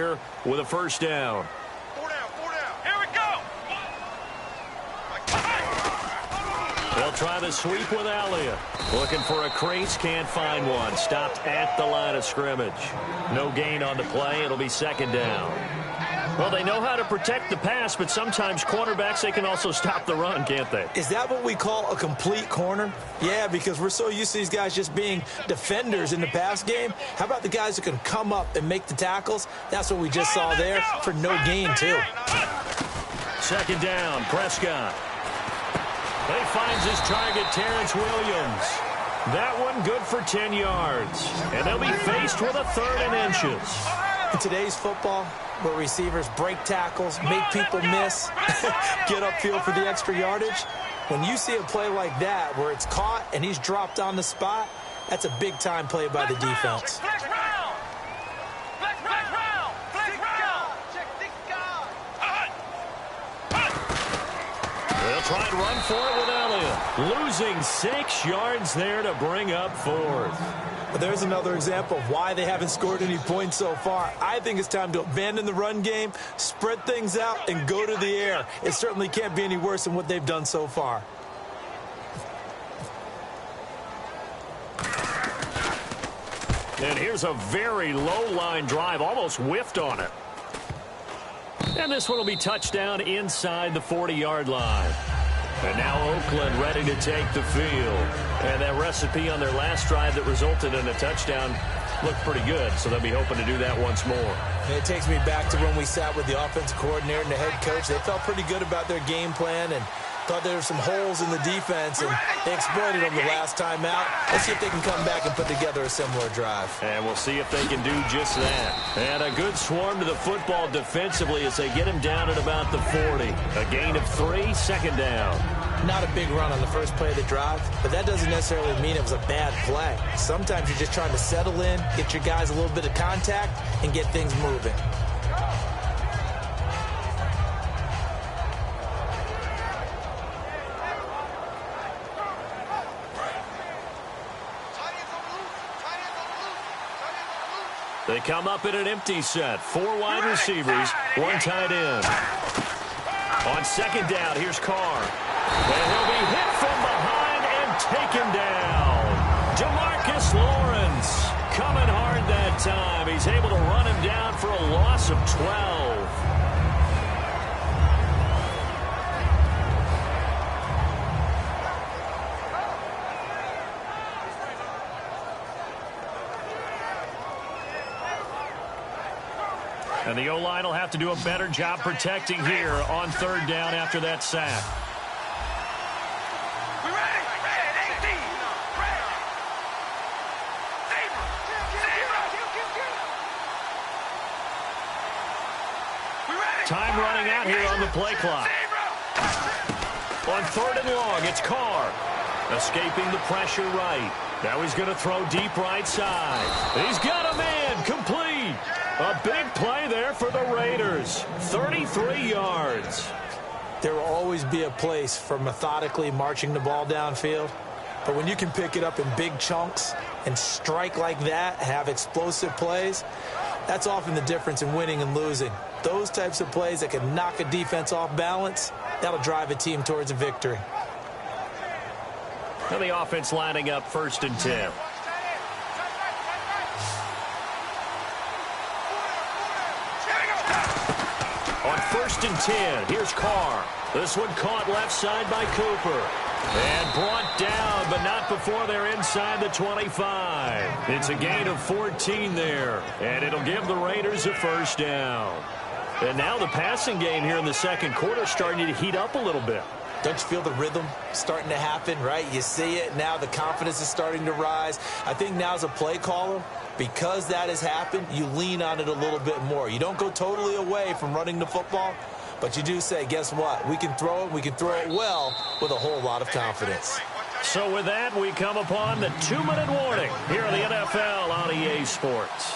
here with a first down. Four down. Here we go. They'll try the sweep with Elliott. Looking for a crease, can't find one. Stopped at the line of scrimmage. No gain on the play. It'll be second down. Well, they know how to protect the pass, but sometimes cornerbacks, they can also stop the run, can't they? Is that what we call a complete corner? Yeah, because we're so used to these guys just being defenders in the pass game. How about the guys who can come up and make the tackles? That's what we just saw there for no gain, too. Second down, Prescott. He finds his target, Terrence Williams. That one good for 10 yards. And they'll be faced with a third and inches. In today's football, where receivers break tackles, make people miss, get upfield for the extra yardage, when you see a play like that where it's caught and he's dropped on the spot, that's a big-time play by the defense. They'll try and run for it with Elliott. Losing 6 yards there to bring up fourth. There's another example of why they haven't scored any points so far. I think it's time to abandon the run game, spread things out, and go to the air. It certainly can't be any worse than what they've done so far. And here's a very low-line drive, almost whiffed on it. And this one will be touchdown inside the 40-yard line. And now Oakland ready to take the field. And that recipe on their last drive that resulted in a touchdown looked pretty good, so they'll be hoping to do that once more. And it takes me back to when we sat with the offensive coordinator and the head coach. They felt pretty good about their game plan and thought there were some holes in the defense, and they exploited them the last time out. Let's see if they can come back and put together a similar drive. And we'll see if they can do just that. And a good swarm to the football defensively as they get him down at about the 40. A gain of 3, second down. Not a big run on the first play of the drive, but that doesn't necessarily mean it was a bad play. Sometimes you're just trying to settle in, get your guys a little bit of contact, and get things moving. They come up in an empty set. 4 wide receivers, 1 tight end. On second down, here's Carr. And he'll be hit from behind and taken down. Demarcus Lawrence coming hard that time. He's able to run him down for a loss of 12. And the O-line will have to do a better job protecting here on third down after that sack. Time running out here on the play clock. On third and long, it's Carr. Escaping the pressure right. Now he's going to throw deep right side. He's got a man, complete. A big play there for the Raiders. 33 yards. There will always be a place for methodically marching the ball downfield. But when you can pick it up in big chunks and strike like that, have explosive plays, that's often the difference in winning and losing. Those types of plays that can knock a defense off balance, that'll drive a team towards a victory. And the offense lining up 1st and 10. On 1st and 10, here's Carr. This one caught left side by Cooper. And brought down, but not before they're inside the 25. It's a gain of 14 there. And it'll give the Raiders a first down. And now the passing game here in the second quarter starting to heat up a little bit. Don't you feel the rhythm starting to happen, right? You see it now. The confidence is starting to rise. I think now as a play caller, because that has happened, you lean on it a little bit more. You don't go totally away from running the football, but you do say, guess what? We can throw it. We can throw it well with a whole lot of confidence. So with that, we come upon the 2-minute warning here in the NFL on EA Sports.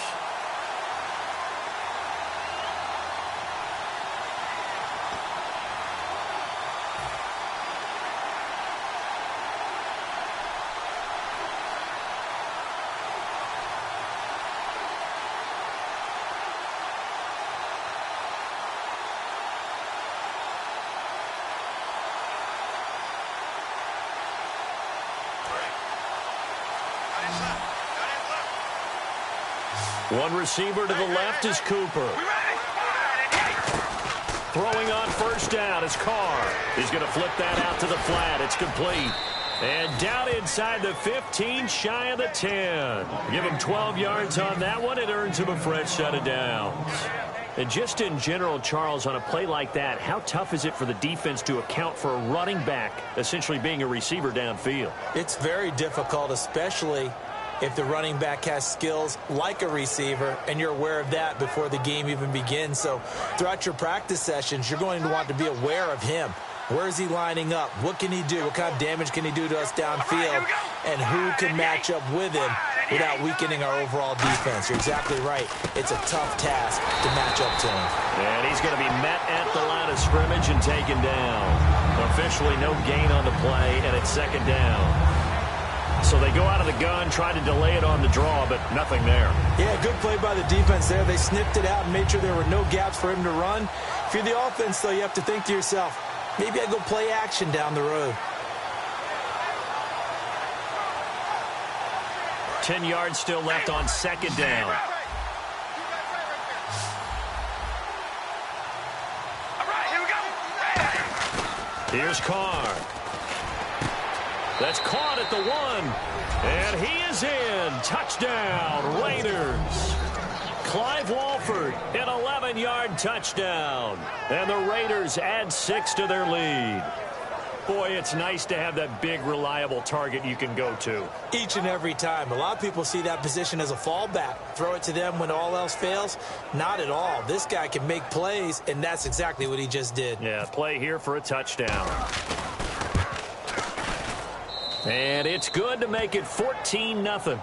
One receiver to the left is Cooper. Throwing on first down is Carr. He's going to flip that out to the flat. It's complete. And down inside the 15, shy of the 10. Give him 12 yards on that one. It earns him a fresh set of downs. And just in general, Charles, on a play like that, how tough is it for the defense to account for a running back essentially being a receiver downfield? It's very difficult, especially if the running back has skills like a receiver, and you're aware of that before the game even begins. So throughout your practice sessions, you're going to want to be aware of him. Where is he lining up? What can he do? What kind of damage can he do to us downfield? And who can match up with him without weakening our overall defense? You're exactly right. It's a tough task to match up to him. And he's going to be met at the line of scrimmage and taken down. Officially no gain on the play, and it's second down. So they go out of the gun, try to delay it on the draw, but nothing there. Yeah, good play by the defense there. They sniffed it out and made sure there were no gaps for him to run. If you're the offense, though, you have to think to yourself, maybe I go play action down the road. 10 yards still left on second down. All right, here we go. Here's Carr. That's caught at the 1. And he is in. Touchdown, Raiders. Clive Walford, an 11-yard touchdown. And the Raiders add 6 to their lead. Boy, it's nice to have that big, reliable target you can go to. Each and every time. A lot of people see that position as a fallback. Throw it to them when all else fails. Not at all. This guy can make plays, and that's exactly what he just did. Yeah, play here for a touchdown. And it's good to make it 14-0.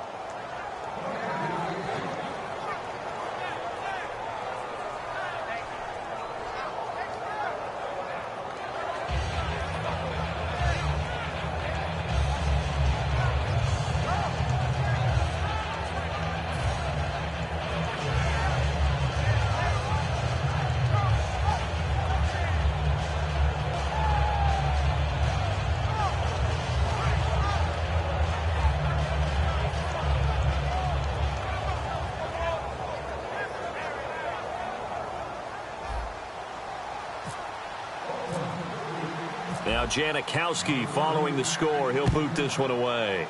Now Janikowski following the score. He'll boot this one away.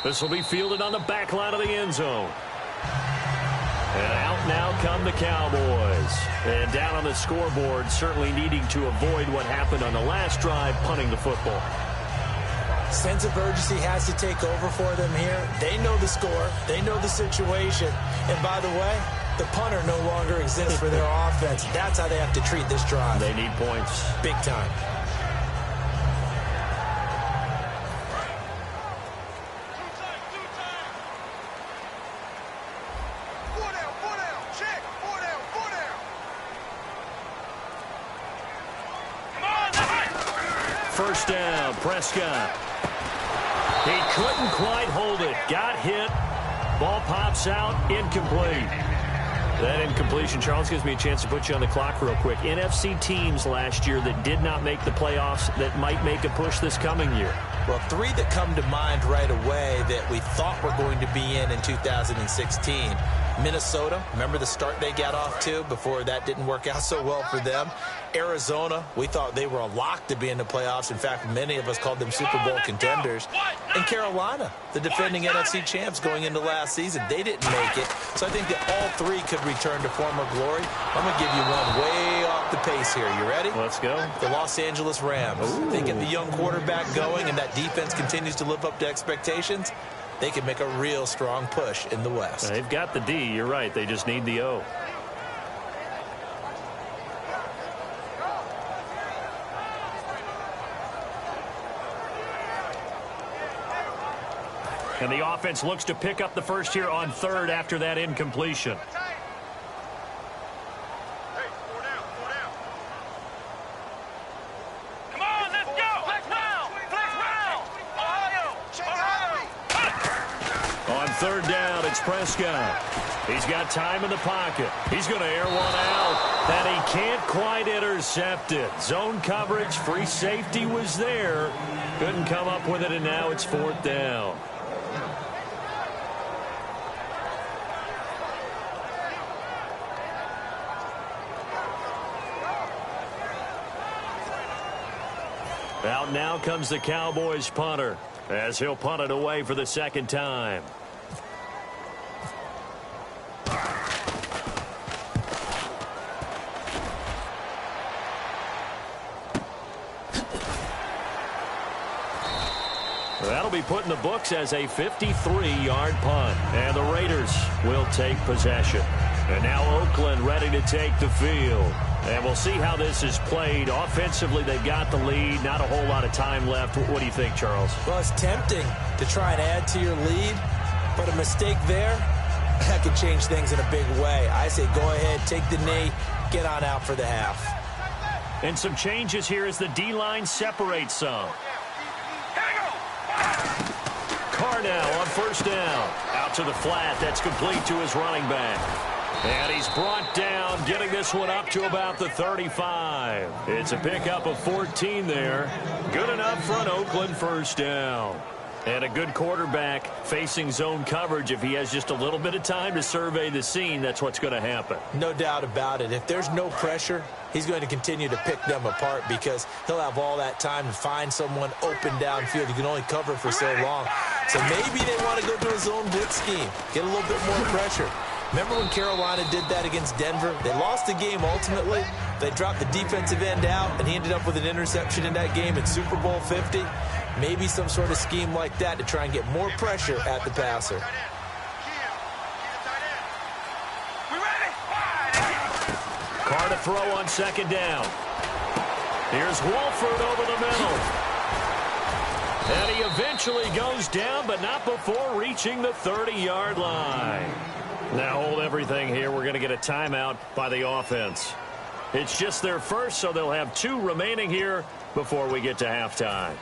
This will be fielded on the back line of the end zone. And out now come the Cowboys. And down on the scoreboard, certainly needing to avoid what happened on the last drive, punting the football. Sense of urgency has to take over for them here. They know the score. They know the situation. And by the way, the punter no longer exists for their offense. That's how they have to treat this drive. They need points. Big time. Check. 4 down. Come on, First down, Prescott. He couldn't quite hold it. Got hit. Ball pops out. Incomplete. That incompletion, Charles, gives me a chance to put you on the clock real quick. NFC teams last year that did not make the playoffs that might make a push this coming year. Well, 3 that come to mind right away that we thought were going to be in 2016. Minnesota, remember the start they got off to before that didn't work out so well for them. Arizona, we thought they were a lock to be in the playoffs. In fact, many of us called them Super Bowl contenders. And Carolina, the defending NFC champs going into last season, they didn't make it. So I think that all 3 could return to former glory. I'm going to give you one way off the pace here. You ready? Let's go. The Los Angeles Rams. Ooh. They get the young quarterback going, and that defense continues to live up to expectations. They can make a real strong push in the West. They've got the D. You're right. They just need the O. And the offense looks to pick up the first here on third after that incompletion. Come on, let's go. Flex round. Ohio. On third down, it's Prescott. He's got time in the pocket. He's going to air one out, and he can't quite intercept it. Zone coverage, free safety was there. Couldn't come up with it, and now it's fourth down. Out now comes the Cowboys punter as he'll punt it away for the second time. That'll be put in the books as a 53-yard punt. And the Raiders will take possession. And now Oakland ready to take the field. And we'll see how this is played. Offensively, they've got the lead. Not a whole lot of time left. What do you think, Charles? Well, it's tempting to try and add to your lead. But a mistake there, that could change things in a big way. I say go ahead, take the knee, get on out for the half. And some changes here as the D-line separates some. Carr now on first down. Out to the flat. That's complete to his running back. And he's brought down, getting this one up to about the 35. It's a pickup of 14 there. Good enough for an Oakland first down. And a good quarterback facing zone coverage. If he has just a little bit of time to survey the scene, that's what's going to happen. No doubt about it. If there's no pressure, he's going to continue to pick them apart because he'll have all that time to find someone open downfield. He can only cover for so long. So maybe they want to go to a zone blitz scheme, get a little bit more pressure. Remember when Carolina did that against Denver? They lost the game ultimately. They dropped the defensive end out, and he ended up with an interception in that game in Super Bowl 50. Maybe some sort of scheme like that to try and get more pressure at the passer. Carr to throw on second down. Here's Wolford over the middle. And he eventually goes down, but not before reaching the 30-yard line. Now hold everything here. We're going to get a timeout by the offense. It's just their first, so they'll have 2 remaining here before we get to halftime.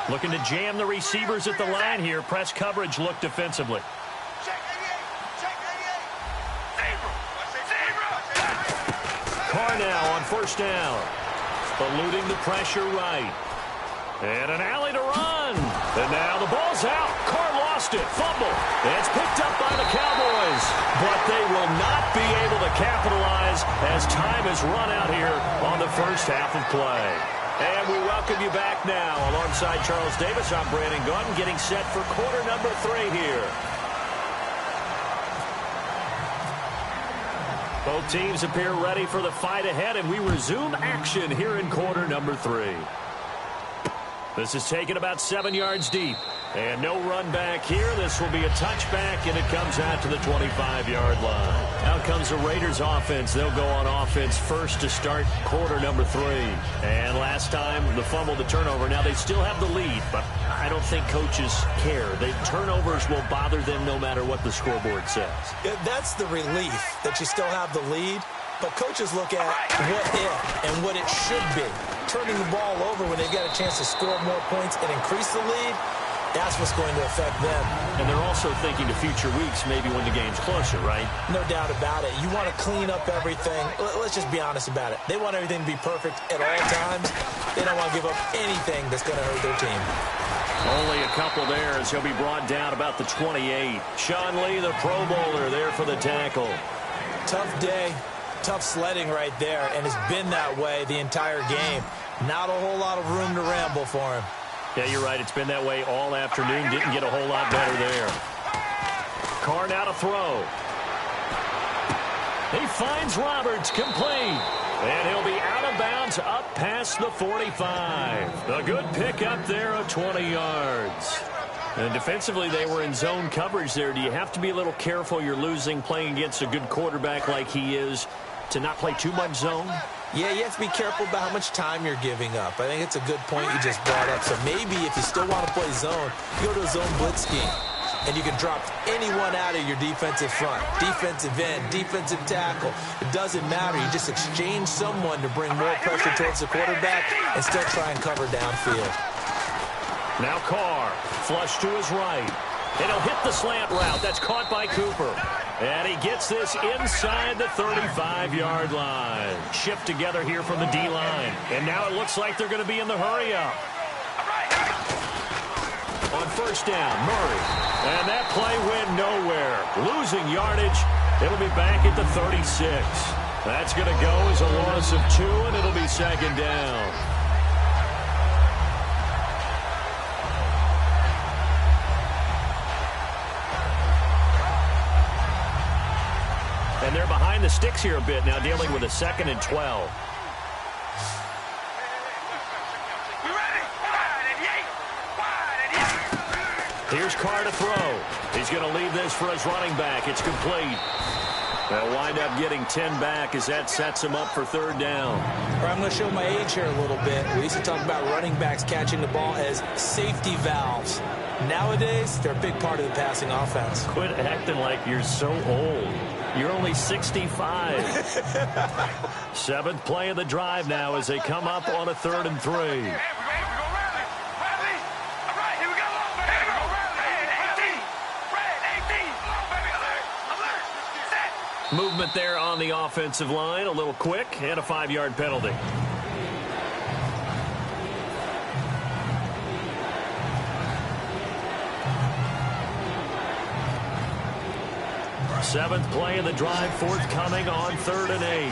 Looking to jam the receivers at the line here. Press coverage look defensively. Carr now on first down. Eluding the pressure right. And an alley to run. And now the ball's out. Carr lost it. Fumble. It's picked up by the Cowboys. But they will not be able to capitalize as time has run out here on the first half of play. And we welcome you back now. Alongside Charles Davis, I'm Brandon Gaudin, getting set for quarter number 3 here. Both teams appear ready for the fight ahead, and we resume action here in quarter number 3. This is taken about 7 yards deep. And no run back here. This will be a touchback, and it comes out to the 25-yard line. Out comes the Raiders offense. They'll go on offense first to start quarter number 3. And last time, the fumble, the turnover. Now, they still have the lead, but I don't think coaches care. The turnovers will bother them no matter what the scoreboard says. Yeah, that's the relief that you still have the lead. But coaches look at what if and what it should be. Turning the ball over when they've got a chance to score more points and increase the lead, that's what's going to affect them. And they're also thinking to future weeks, maybe when the game's closer, right? No doubt about it. You want to clean up everything. Let's just be honest about it. They want everything to be perfect at all times. They don't want to give up anything that's going to hurt their team. Only a couple there as he'll be brought down about the 28. Sean Lee, the Pro Bowler, there for the tackle. Tough day. Tough sledding right there, and it's been that way the entire game. Not a whole lot of room to ramble for him. Yeah, you're right. It's been that way all afternoon. Didn't get a whole lot better there. Carr now to throw. He finds Roberts complete. And he'll be out of bounds up past the 45. A good pickup there of 20 yards. And defensively, they were in zone coverage there. Do you have to be a little careful? You're losing playing against a good quarterback like he is to not play too much zone? Yeah, you have to be careful about how much time you're giving up. I think it's a good point you just brought up. So maybe if you still want to play zone, you go to a zone blitz scheme. And you can drop anyone out of your defensive front, defensive end, defensive tackle. It doesn't matter. You just exchange someone to bring more pressure towards the quarterback and still try and cover downfield. Now Carr, flush to his right. And he'll hit the slant route. That's caught by Cooper. And he gets this inside the 35-yard line. Shift together here from the D-line. And now it looks like they're going to be in the hurry-up. on first down. Murray. And that play went nowhere. Losing yardage. It'll be back at the 36. That's going to go as a loss of 2, and it'll be second down. And they're behind the sticks here a bit now, dealing with a 2nd and 12. Here's Carr to throw. He's going to leave this for his running back. It's complete. They'll wind up getting 10 back as that sets him up for 3rd down. I'm going to show my age here a little bit. We used to talk about running backs catching the ball as safety valves. Nowadays, they're a big part of the passing offense. Quit acting like you're so old. You're only 65. 7th play of the drive now as they come up on a 3rd and 3. Movement there on the offensive line, a little quick, and a 5-yard penalty. Seventh play of the drive, forthcoming on 3rd and 8.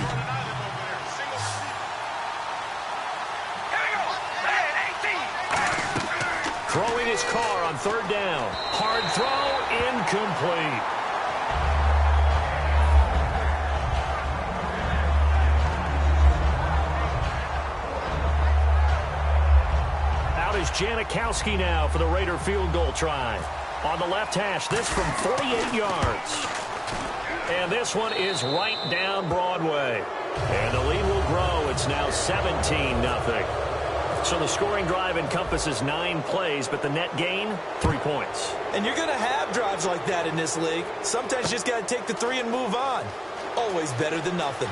Throwing his Carr on 3rd down. Hard throw, incomplete. Out is Janikowski now for the Raider field goal try. On the left hash, this from 48 yards. And this one is right down Broadway. And the lead will grow. It's now 17-0. So the scoring drive encompasses 9 plays, but the net gain, 3 points. And you're going to have drives like that in this league. Sometimes you just got to take the 3 and move on. Always better than nothing.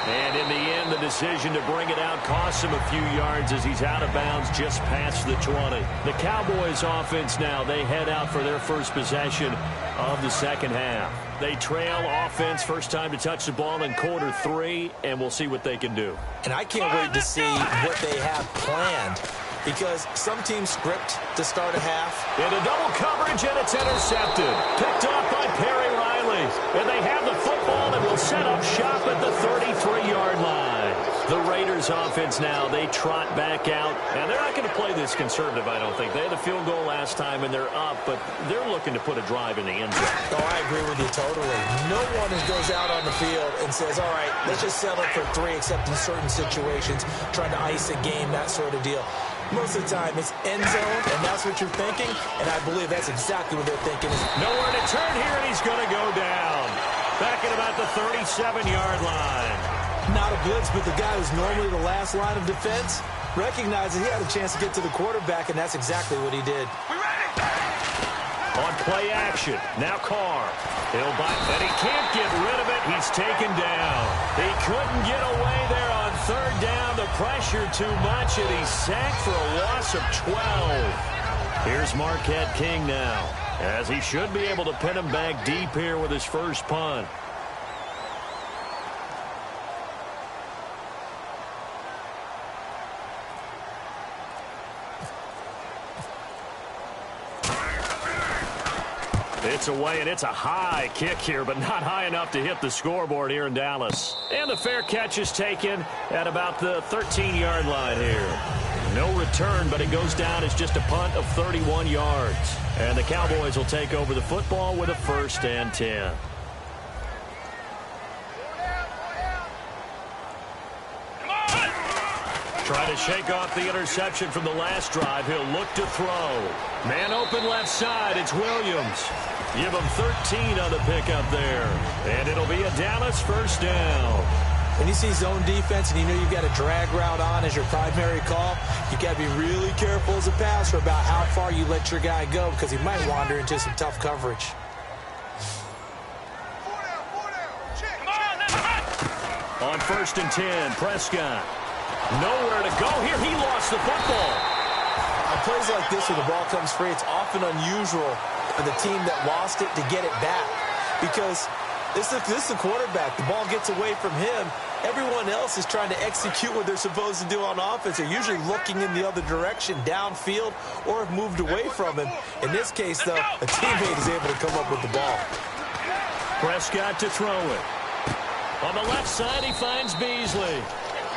And in the end, the decision to bring it out costs him a few yards as he's out of bounds just past the 20. The Cowboys offense now, they head out for their first possession of the second half. They trail offense, first time to touch the ball in quarter 3, and we'll see what they can do. And I can't wait to see what they have planned, because some teams script to start a half. Into double coverage, and it's intercepted. Picked off by Perry Riley. And they have the football and will set up shop at the 33-yard line. The Raiders offense now, they trot back out. And they're not going to play this conservative, I don't think. They had a field goal last time, and they're up, but they're looking to put a drive in the end zone. Oh, I agree with you totally. No one goes out on the field and says, all right, let's just settle for 3, except in certain situations, trying to ice a game, that sort of deal. Most of the time, it's end zone, and that's what you're thinking, and I believe that's exactly what they're thinking. Nowhere to turn here, and he's going to go down. Back at about the 37-yard line. Not a blitz, but the guy who's normally the last line of defense recognized that he had a chance to get to the quarterback, and that's exactly what he did. On play action, now Carr. He'll bite, and he can't get rid of it. He's taken down. He couldn't get away there on 3rd down. The pressure too much, and he's sacked for a loss of 12. Here's Marquette King now, as he should be able to pin him back deep here with his first punt. It's away, and it's a high kick here, but not high enough to hit the scoreboard here in Dallas. And the fair catch is taken at about the 13-yard line here. No return, but it goes down as just a punt of 31 yards. And the Cowboys will take over the football with a 1st and 10. Trying to shake off the interception from the last drive. He'll look to throw. Man open left side. It's Williams. Give him 13 on the pickup there. And it'll be a Dallas 1st down. When you see zone defense and you know you've got a drag route on as your primary call, you got to be really careful as a passer about how far you let your guy go, because he might wander into some tough coverage. On 1st and 10, Prescott. Nowhere to go here. He lost the football. On plays like this where the ball comes free, it's often unusual for the team that lost it to get it back, because this is the quarterback. The ball gets away from him, Everyone else is trying to execute what they're supposed to do on offense. They're usually looking in the other direction, downfield, or have moved away from him. In this case, though, a teammate is able to come up with the ball. Prescott to throw it. On the left side, he finds Beasley.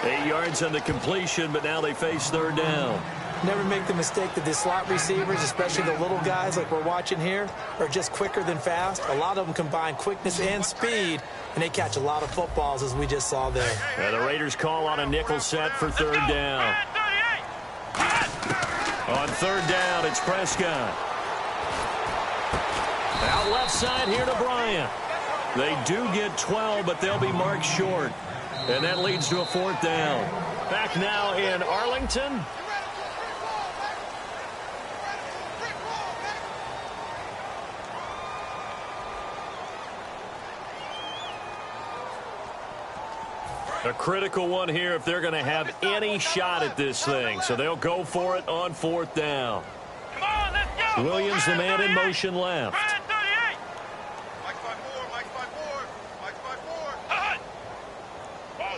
8 yards on the completion, but now they face third down. Never make the mistake that the slot receivers, especially the little guys like we're watching here, are just quicker than fast. A lot of them combine quickness and speed, and they catch a lot of footballs, as we just saw there. And the Raiders call on a nickel set for third down. On third down, it's Prescott. Out left side here to Bryant. They do get 12, but they'll be marked short. And that leads to a fourth down. Back now in Arlington. A critical one here if they're going to have any shot at this thing. So they'll go for it on fourth down. Come on, let's go. Williams, the man in motion left.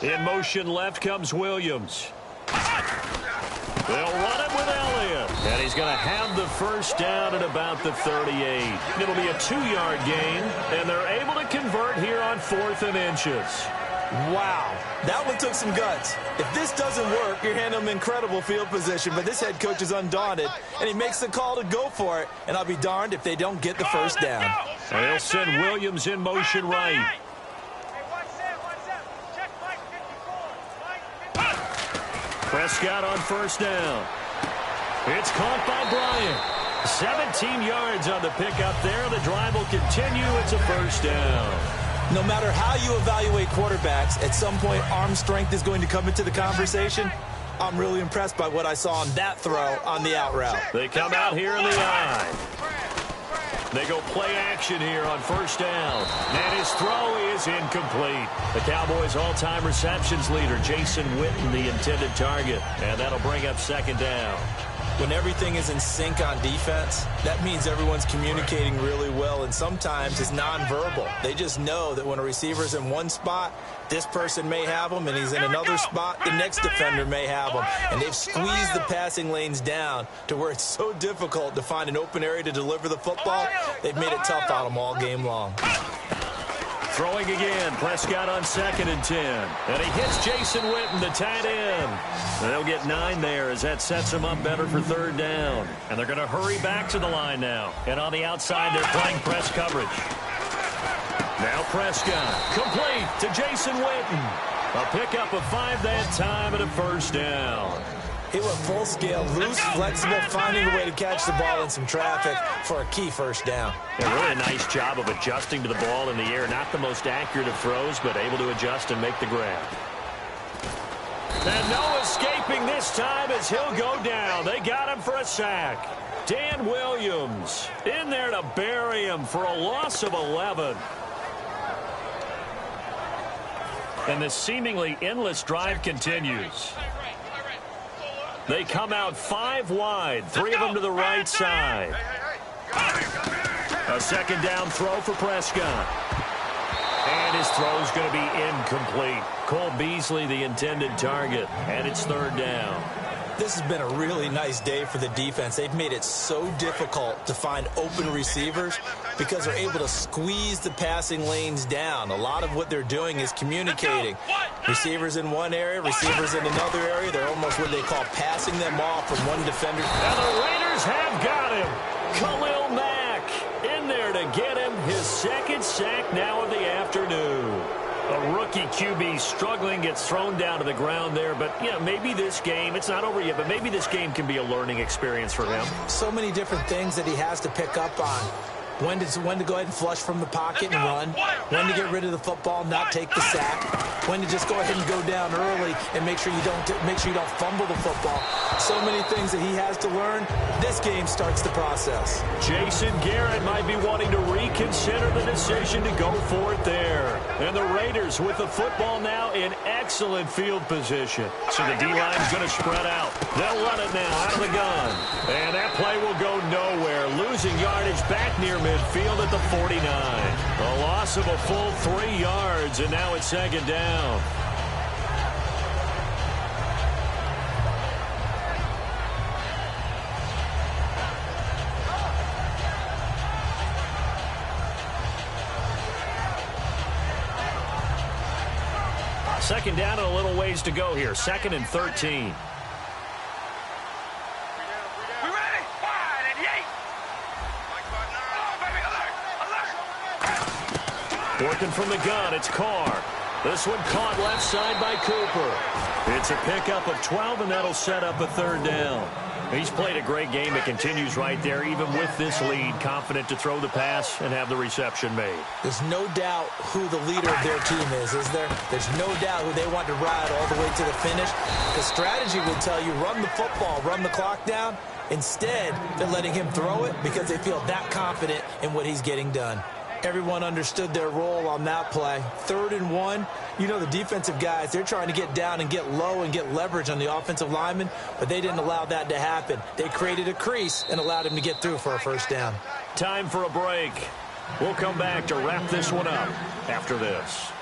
In motion left comes Williams. They'll run it with Elliott. And he's going to have the first down at about the 38. It'll be a 2-yard gain, and they're able to convert here on 4th and inches. Wow, that one took some guts. If this doesn't work, you're handing them incredible field position, but this head coach is undaunted, and he makes the call to go for it, and I'll be darned if they don't get the first down. And they'll send Williams in motion right. Prescott on first down. It's caught by Bryant. 17 yards on the pickup there. The drive will continue. It's a first down. No matter how you evaluate quarterbacks, at some point arm strength is going to come into the conversation. I'm really impressed by what I saw on that throw on the out route. They come out here in the eye. They go play action here on first down. And his throw is incomplete. The Cowboys' all-time receptions leader, Jason Witten, the intended target. And that'll bring up second down. When everything is in sync on defense, that means everyone's communicating really well, and sometimes it's nonverbal. They just know that when a receiver's in one spot, this person may have him, and he's in another spot, the next defender may have him. And they've squeezed the passing lanes down to where it's so difficult to find an open area to deliver the football. They've made it tough on them all game long. Throwing again, Prescott on 2nd and 10. And he hits Jason Witten, the tight end. And they'll get 9 there as that sets him up better for third down. And they're going to hurry back to the line now. And on the outside, they're playing press coverage. Now Prescott, complete to Jason Witten. A pickup of 5 that time and a first down. He went full scale, loose, flexible, finding a way to catch the ball in some traffic for a key first down. Yeah, really a nice job of adjusting to the ball in the air. Not the most accurate of throws, but able to adjust and make the grab. And no escaping this time as he'll go down. They got him for a sack. Dan Williams in there to bury him for a loss of 11. And the seemingly endless drive continues. They come out 5 wide, 3 of them to the right side. A second down throw for Prescott. And his throw's going to be incomplete. Cole Beasley, the intended target, and it's third down. This has been a really nice day for the defense. They've made it so difficult to find open receivers because they're able to squeeze the passing lanes down. A lot of what they're doing is communicating. Receivers in one area, receivers in another area. They're almost what they call passing them off from one defender. And the Raiders have got him. Khalil Mack in there to get him his second sack now of the afternoon. A rookie QB struggling, gets thrown down to the ground there. But, yeah, maybe this game, it's not over yet, but maybe this game can be a learning experience for him. So many different things that he has to pick up on. When to go ahead and flush from the pocket and run. When to get rid of the football, not take the sack. When to just go ahead and go down early and make sure you don't fumble the football. So many things that he has to learn. This game starts the process. Jason Garrett might be wanting to reconsider the decision to go for it there. And the Raiders with the football now in excellent field position. So the D-line's going to spread out. They'll run it now out of the gun. And that play will go nowhere. Losing yardage back near midfield at the 49. A loss of a full 3 yards, and now it's second down. Second down and a little ways to go here. 2nd and 13. We ready? Wide and yay. Oh, baby, alert, alert. Working from the gun, it's Carr. This one caught left side by Cooper. It's a pickup of 12, and that'll set up a 3rd down. He's played a great game. It continues right there, even with this lead, confident to throw the pass and have the reception made. There's no doubt who the leader of their team is there? There's no doubt who they want to ride all the way to the finish. The strategy would tell you run the football, run the clock down. Instead, they're letting him throw it because they feel that confident in what he's getting done. Everyone understood their role on that play. 3rd and 1. You know the defensive guys, they're trying to get down and get low and get leverage on the offensive lineman, but they didn't allow that to happen. They created a crease and allowed him to get through for a 1st down. Time for a break. We'll come back to wrap this one up after this.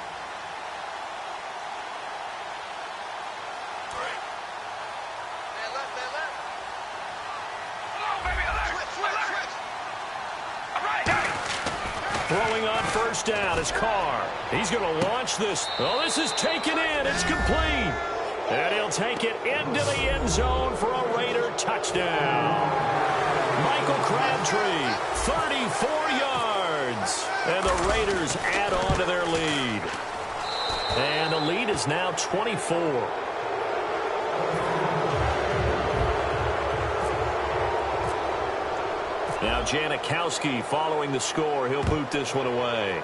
Throwing on 1st down is Carr. He's going to launch this. Oh, this is taken in. It's complete. And he'll take it into the end zone for a Raider touchdown. Michael Crabtree, 34 yards. And the Raiders add on to their lead. And the lead is now 24. Now Janikowski following the score. He'll boot this one away.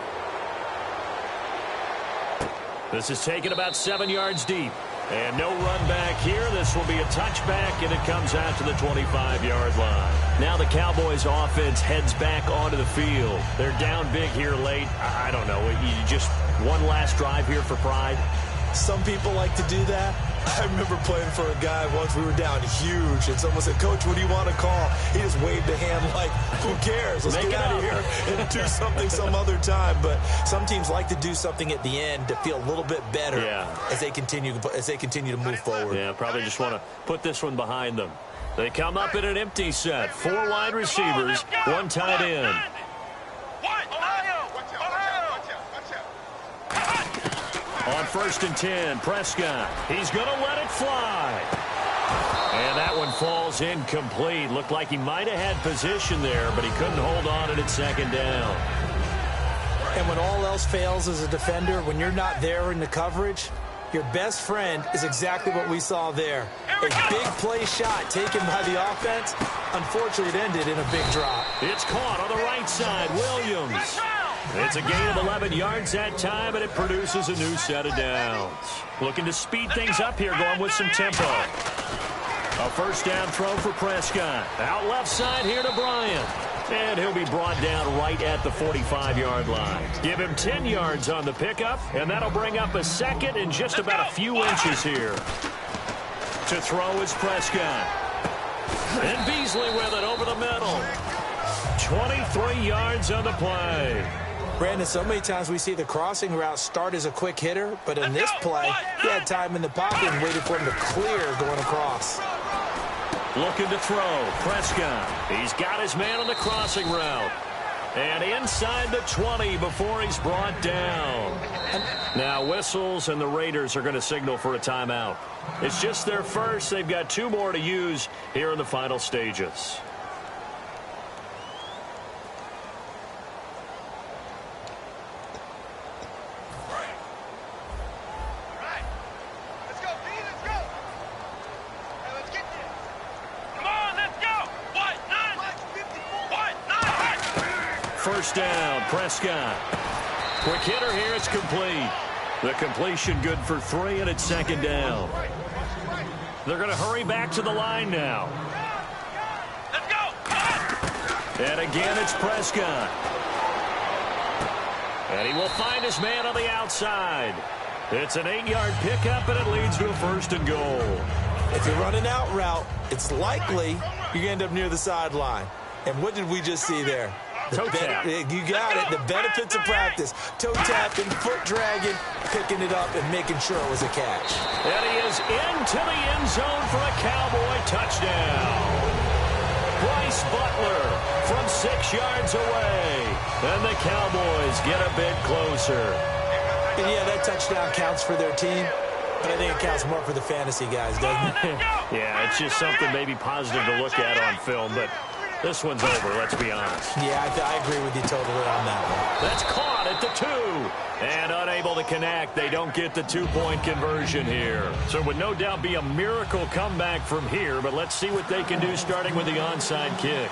This is taken about 7 yards deep. And no run back here. This will be a touchback, and it comes out to the 25-yard line. Now the Cowboys offense heads back onto the field. They're down big here late. I don't know. You just one last drive here for pride. Some people like to do that. I remember playing for a guy once. We were down huge, and someone said, "Coach, what do you want to call?" He just waved a hand like, "Who cares? Let's get out of here and do something some other time." But some teams like to do something at the end to feel a little bit better as they continue to move forward. Yeah, probably just want to put this one behind them. They come up in an empty set. 4 wide receivers, 1 tight end. On 1st and 10, Prescott. He's going to let it fly. And that one falls incomplete. Looked like he might have had position there, but he couldn't hold on it at 2nd down. And when all else fails as a defender, when you're not there in the coverage, your best friend is exactly what we saw there. A big play shot taken by the offense. Unfortunately, it ended in a big drop. It's caught on the right side. Williams. It's a gain of 11 yards that time, and it produces a new set of downs. Looking to speed things up here, going with some tempo. A 1st down throw for Prescott. Out left side here to Bryant. And he'll be brought down right at the 45-yard line. Give him 10 yards on the pickup, and that'll bring up a 2nd and just about a few inches here. To throw is Prescott. And Beasley with it over the middle. 23 yards on the play. Brandon, so many times we see the crossing route start as a quick hitter, but in this play, he had time in the pocket and waited for him to clear going across. Looking to throw, Prescott. He's got his man on the crossing route. And inside the 20 before he's brought down. Now whistles, and the Raiders are going to signal for a timeout. It's just their first. They've got 2 more to use here in the final stages. First down, Prescott. Quick hitter here, it's complete. The completion good for 3, and it's 2nd down. They're going to hurry back to the line now. Let's go. And again, it's Prescott. And he will find his man on the outside. It's an 8-yard pickup, and it leads to a 1st and goal. If you're running out route, it's likely you're going to end up near the sideline. And what did we just see there? Toe tap. You got it. The benefits of practice. Toe tapping, foot dragging, picking it up, and making sure it was a catch. And he is into the end zone for a Cowboy touchdown. Bryce Butler from 6 yards away. And the Cowboys get a bit closer. And yeah, that touchdown counts for their team, but I think it counts more for the fantasy guys, doesn't it? Yeah, it's just something maybe positive to look at on film, but this one's over, let's be honest. Yeah, I agree with you totally on that one. That's caught at the 2. And unable to connect. They don't get the 2-point conversion here. So it would no doubt be a miracle comeback from here, but let's see what they can do starting with the onside kick.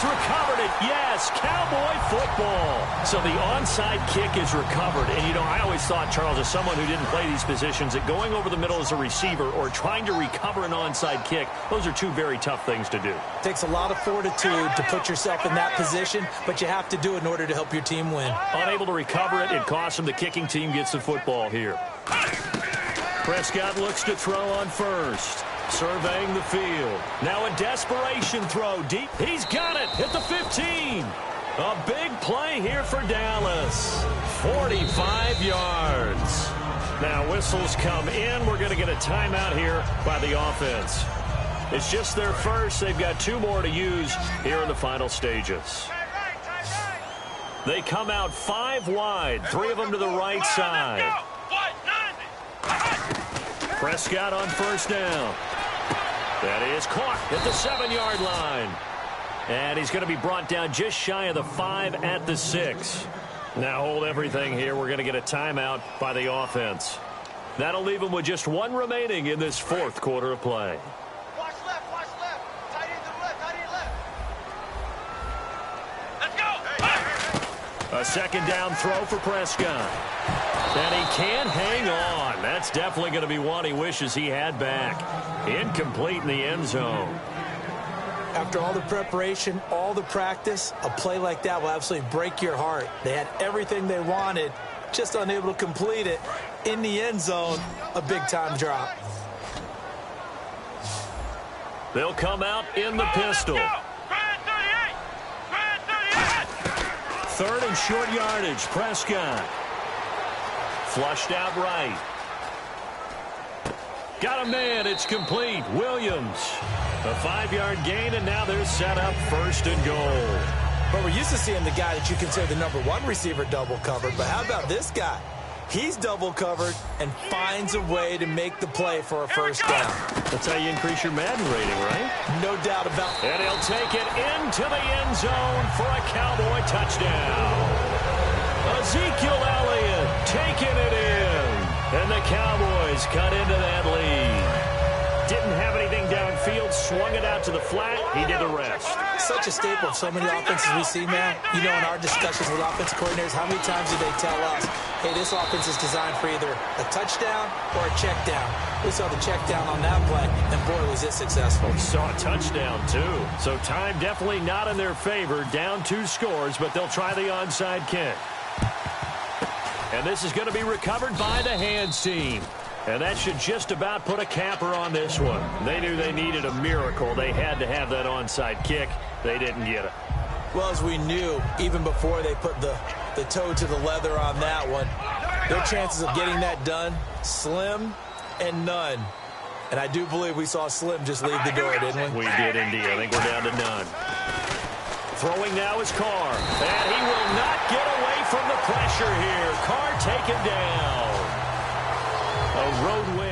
Recovered it. Yes, Cowboy football. So the onside kick is recovered. And, you know, I always thought, Charles, as someone who didn't play these positions, that going over the middle as a receiver or trying to recover an onside kick, those are two very tough things to do. It takes a lot of fortitude to put yourself in that position, but you have to do it in order to help your team win. Unable to recover it, it costs them. The kicking team gets the football here. Prescott looks to throw on first. Surveying the field. Now a desperation throw deep. He's got it at the 15. A big play here for Dallas. 45 yards. Now whistles come in. We're going to get a timeout here by the offense. It's just their first. They've got 2 more to use here in the final stages. They come out 5 wide. 3 of them to the right side. Prescott on first down. That is caught at the 7-yard line. And he's going to be brought down just shy of the 5 at the 6. Now hold everything here. We're going to get a timeout by the offense. That'll leave them with just 1 remaining in this 4th quarter of play. Watch left, watch left. Tight end to the left, tight end left. Let's go. A second down throw for Prescott. And he can't hang on. That's definitely going to be one he wishes he had back. Incomplete in the end zone. After all the preparation, all the practice, a play like that will absolutely break your heart. They had everything they wanted, just unable to complete it. In the end zone, a big-time drop. They'll come out in the pistol. 3rd and short yardage, Prescott. Flushed out right. Got a man. It's complete. Williams. A 5-yard gain, and now they're set up 1st and goal. But we're used to seeing the guy that you consider the #1 receiver double covered. But how about this guy? He's double covered and finds a way to make the play for a first down. That's how you increase your Madden rating, right? No doubt about it. And he'll take it into the end zone for a Cowboy touchdown. Ezekiel Elliott taking it in. And the Cowboys cut into that lead. Didn't have anything downfield, swung it out to the flat. He did the rest. Such a staple of so many offenses we see now. You know, in our discussions with offensive coordinators, how many times do they tell us, hey, this offense is designed for either a touchdown or a check down. We saw the check down on that play, and boy, was it successful. We saw a touchdown, too. So time definitely not in their favor. Down 2 scores, but they'll try the onside kick. And this is going to be recovered by the hands team. And that should just about put a capper on this one. They knew they needed a miracle. They had to have that onside kick. They didn't get it. Well, as we knew, even before they put the toe to the leather on that one, their chances of getting that done, slim and none. And I do believe we saw Slim just leave the door, didn't we? We did indeed. I think we're down to none. Throwing now is Carr. And he will not get away from the pressure here. Carr taken down. A road win.